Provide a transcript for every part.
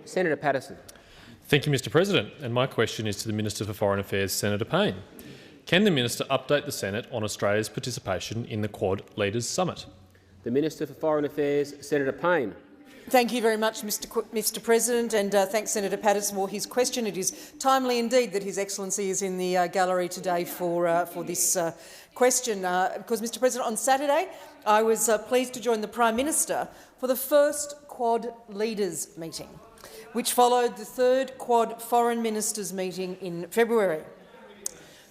Senator Paterson. Thank you, Mr President. And my question is to the Minister for Foreign Affairs, Senator Payne. Can the Minister update the Senate on Australia's participation in the Quad Leaders Summit? The Minister for Foreign Affairs, Senator Payne. Thank you very much, Mr President, and thanks Senator Paterson for his question. It is timely indeed that His Excellency is in the gallery today for this question, because, Mr President, on Saturday I was pleased to join the Prime Minister for the first Quad Leaders meeting, which followed the third Quad Foreign Ministers meeting in February.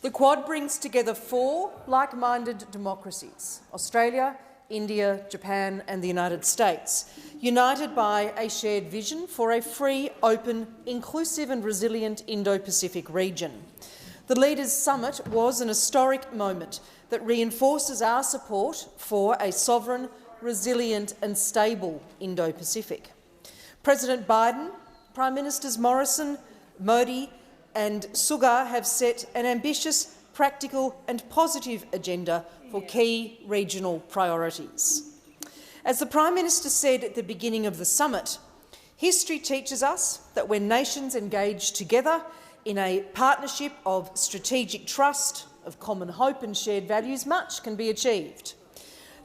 The Quad brings together 4 like-minded democracies: Australia, India, Japan and the United States, united by a shared vision for a free, open, inclusive and resilient Indo-Pacific region. The Leaders' Summit was an historic moment that reinforces our support for a sovereign, resilient and stable Indo-Pacific. President Biden, Prime Ministers Morrison, Modi and Suga have set an ambitious, practical and positive agenda for key regional priorities. As the Prime Minister said at the beginning of the summit, history teaches us that when nations engage together in a partnership of strategic trust, of common hope and shared values, much can be achieved.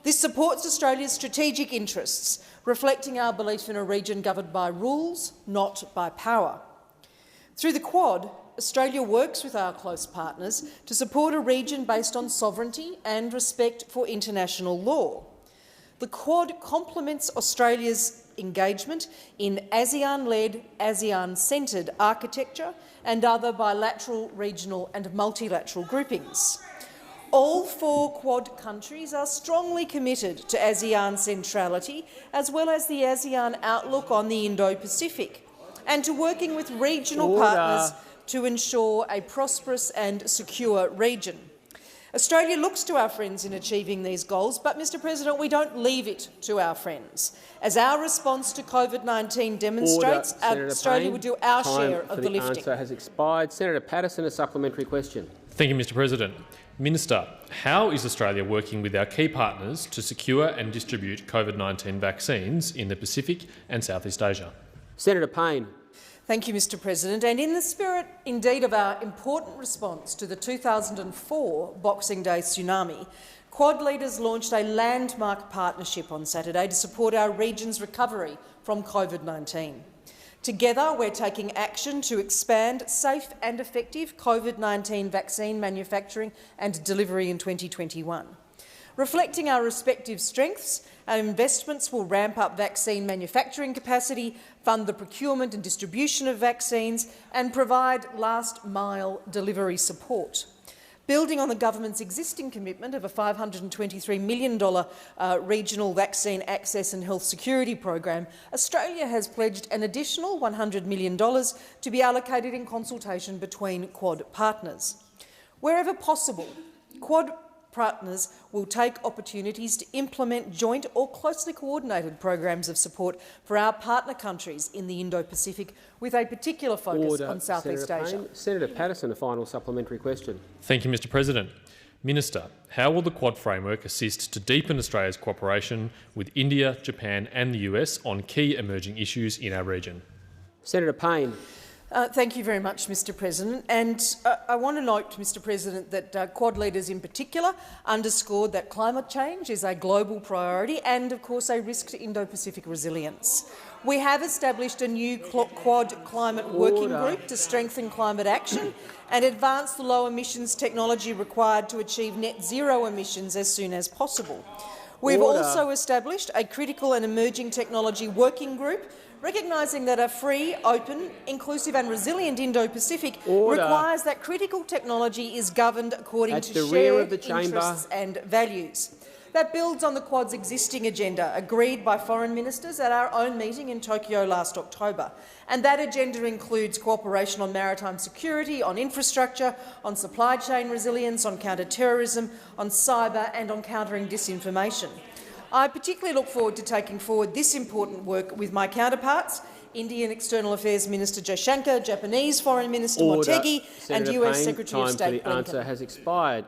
This supports Australia's strategic interests, reflecting our belief in a region governed by rules, not by power. Through the Quad, Australia works with our close partners to support a region based on sovereignty and respect for international law. The Quad complements Australia's engagement in ASEAN-led, ASEAN-centred architecture and other bilateral, regional and multilateral groupings. All 4 Quad countries are strongly committed to ASEAN centrality, as well as the ASEAN outlook on the Indo-Pacific, and to working with regional partners to ensure a prosperous and secure region. Australia looks to our friends in achieving these goals, but, Mr President, we don't leave it to our friends. As our response to COVID-19 demonstrates, Australia will do our share of the lifting. The answer has expired. Senator Paterson, a supplementary question. Thank you, Mr President. Minister, how is Australia working with our key partners to secure and distribute COVID-19 vaccines in the Pacific and Southeast Asia? Senator Payne. Thank you, Mr President. And in the spirit, indeed, of our important response to the 2004 Boxing Day tsunami, Quad leaders launched a landmark partnership on Saturday to support our region's recovery from COVID-19. Together, we're taking action to expand safe and effective COVID-19 vaccine manufacturing and delivery in 2021. Reflecting our respective strengths, our investments will ramp up vaccine manufacturing capacity, fund the procurement and distribution of vaccines and provide last-mile delivery support. Building on the government's existing commitment of a $523 million regional vaccine access and health security program, Australia has pledged an additional $100 million to be allocated in consultation between Quad partners. Wherever possible, Quad partners will take opportunities to implement joint or closely coordinated programs of support for our partner countries in the Indo-Pacific, with a particular focus on Southeast Asia. Senator Paterson, a final supplementary question. Thank you, Mr President. Minister, how will the Quad framework assist to deepen Australia's cooperation with India, Japan and the US on key emerging issues in our region? Senator Payne. Thank you very much, Mr President. And I want to note, Mr President, that Quad leaders in particular underscored that climate change is a global priority and, of course, a risk to Indo-Pacific resilience. We have established a new Quad climate working group to strengthen climate action and advance the low emissions technology required to achieve net zero emissions as soon as possible. We've also established a critical and emerging technology working group, recognising that a free, open, inclusive and resilient Indo-Pacific requires that critical technology is governed according to shared interests and values. That builds on the Quad's existing agenda, agreed by foreign ministers at our own meeting in Tokyo last October. And that agenda includes cooperation on maritime security, on infrastructure, on supply chain resilience, on counter-terrorism, on cyber and on countering disinformation. I particularly look forward to taking forward this important work with my counterparts, Indian External Affairs Minister Jaishankar, Japanese Foreign Minister Motegi and US Secretary of State Blinken. The answer has expired.